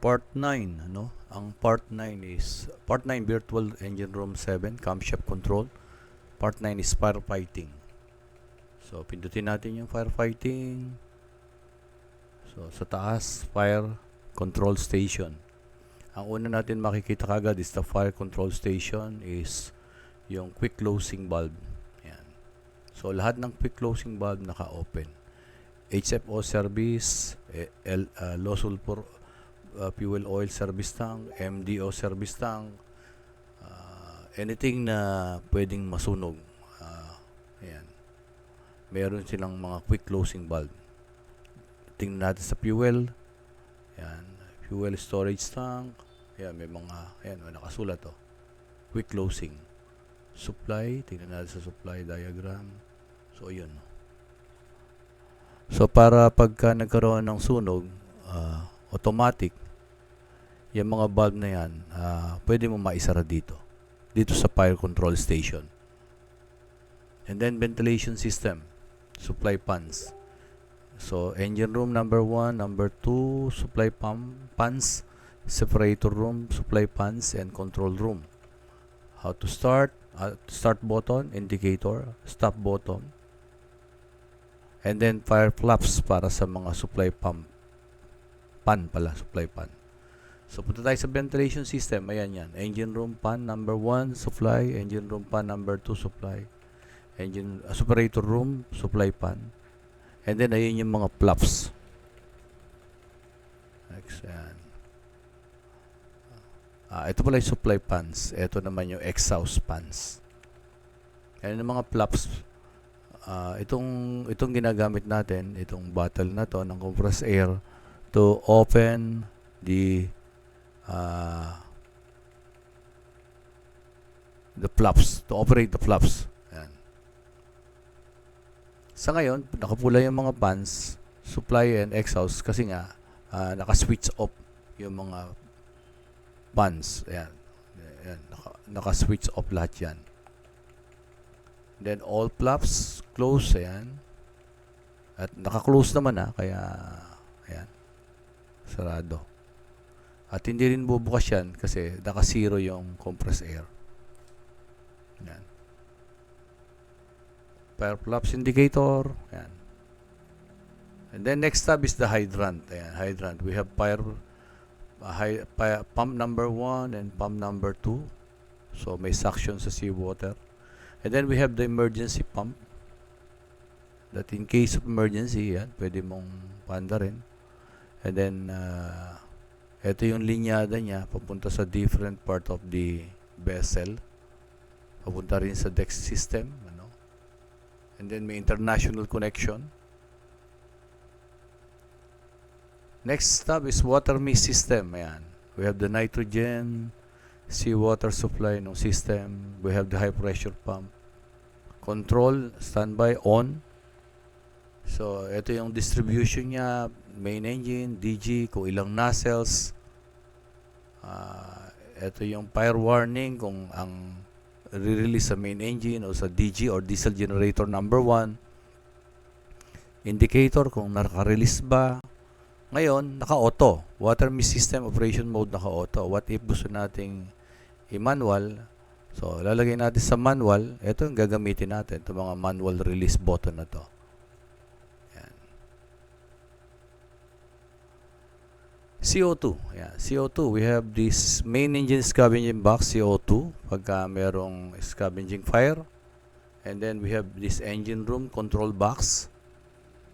Part 9, ano? Ang Part 9 is Part 9 Virtual Engine Room 7 Camshaft Control. Part 9 is firefighting. So pindutin natin yung firefighting. So sa taas, fire control station. Ang una natin makikita kagad is the fire control station is yung quick closing valve. Yan. So lahat ng quick closing valve naka-open. HFO service, low sulfur fuel oil service tank, MDO service tank, anything na pwedeng masunog. Ayan. Meron silang mga quick closing valve. Tingnan natin sa fuel. Ayan. Fuel storage tank. Ayan, may mga, ayan, may nakasulat to. Quick closing. Supply. Tingnan natin sa supply diagram. So, yun. So, para pagka nagkaroon ng sunog, automatic, yung mga valve na yan, pwede mo maisara dito sa fire control station. And then ventilation system, supply fans. So engine room number 1, number 2, supply fans, separator room, supply fans, and control room. How to start? Start button, indicator, stop button, and then fire flaps para sa mga supply pump. Supply pan. So, punta tayo sa ventilation system. Ayan yan. Engine room pan number 1, supply. Engine room pan number 2, supply. Separator room, supply pan. And then, ayun yung mga flaps. Next, ayan. Ito pala yung supply pans. Ito naman yung exhaust pans. Ayan yung mga flaps. Itong ginagamit natin, itong bottle na to ng compressed air, to open the flaps, to operate the flaps. Ayan. Sa ngayon, nakapula yung mga fans, supply and exhaust kasi nga naka-switch off yung mga fans. Ayan. Ayan. Naka-switch off lahat yan. Then all flaps close. Ayan. At naka-close naman kaya ayan. Sarado. At hindi rin bubukas yan kasi naka-zero yung compressed air. Yan. Fire flaps indicator. Yan. And then next tab is the hydrant. Ayan, hydrant. We have pump number 1 and pump number 2. So may suction sa seawater. And then we have the emergency pump. That in case of emergency, yan, pwede mong panda rin. And then, ito yung linyada niya, papunta sa different part of the vessel. Papunta rin sa deck system. Ano? And then, may international connection. Next tab is water mist system. Ayan. We have the nitrogen, seawater supply ng system. We have the high pressure pump. Control, standby, on. So, ito yung distribution niya, main engine, DG, kung ilang nozzles. Ito yung fire warning kung ang re-release sa main engine o sa DG or diesel generator number 1. Indicator kung naka-release ba. Ngayon, naka-auto. Water mist system operation mode naka-auto. What if gusto nating i-manual? So, lalagay natin sa manual. Ito yung gagamitin natin. Ito mga manual release button na to. CO2. Yeah, CO2. We have this main engine scavenging box, CO2, pagka merong scavenging fire. And then we have this engine room control box.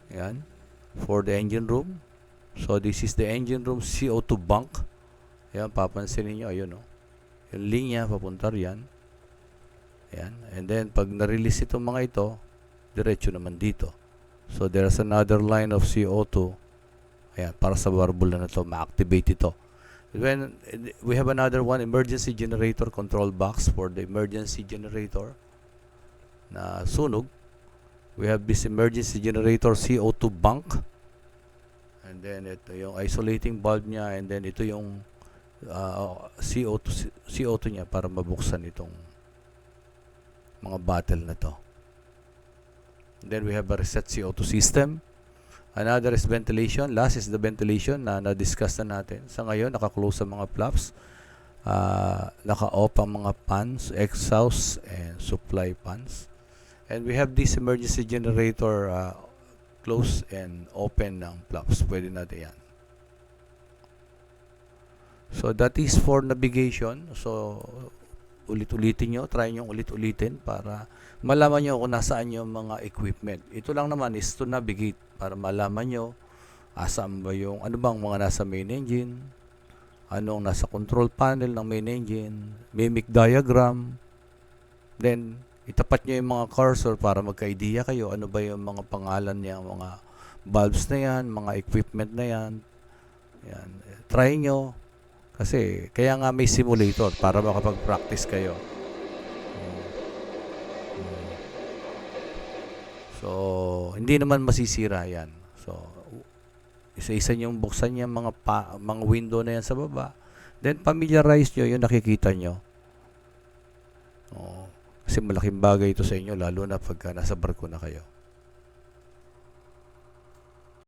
Yan. For the engine room. So this is the engine room CO2 bank. Yan, papansin niyo ayun yung linya, papunta riyan. Yan. And then pag na-release itong mga ito, diretso naman dito. So there's another line of CO2. Ayan, para sa barbula na to, ma-activate ito. When we have another one, emergency generator control box for the emergency generator na sunog. We have this emergency generator CO2 bank. And then ito yung isolating valve niya, and then ito yung CO2 niya para mabuksan itong mga bottle na to. And then we have a reset CO2 system. Another is ventilation. Last is the ventilation na na-discuss na natin. Sa ngayon, naka-close ang mga flaps. Naka-off ang mga fans, exhaust, and supply fans. And we have this emergency generator close and open ng flaps. Pwede natin yan. So that is for navigation. So ulit-ulitin nyo, try nyo ulit-ulitin para malaman nyo kung nasaan yung mga equipment. Ito lang naman is to navigate para malaman nyo asaan ba yung, ano bang mga nasa main engine, anong nasa control panel ng main engine, mimic diagram, then itapat nyo yung mga cursor para magka-idea kayo ano ba yung mga pangalan niya, mga valves na yan, mga equipment na yan. Yan. Try nyo. Kasi, kaya nga may simulator para makapag-practice kayo. So, hindi naman masisira yan. So, isa-isa niyong buksan yung mga window na yan sa baba. Then, familiarize nyo yung nakikita nyo. Kasi malaking bagay ito sa inyo, lalo na pagka nasa barko na kayo.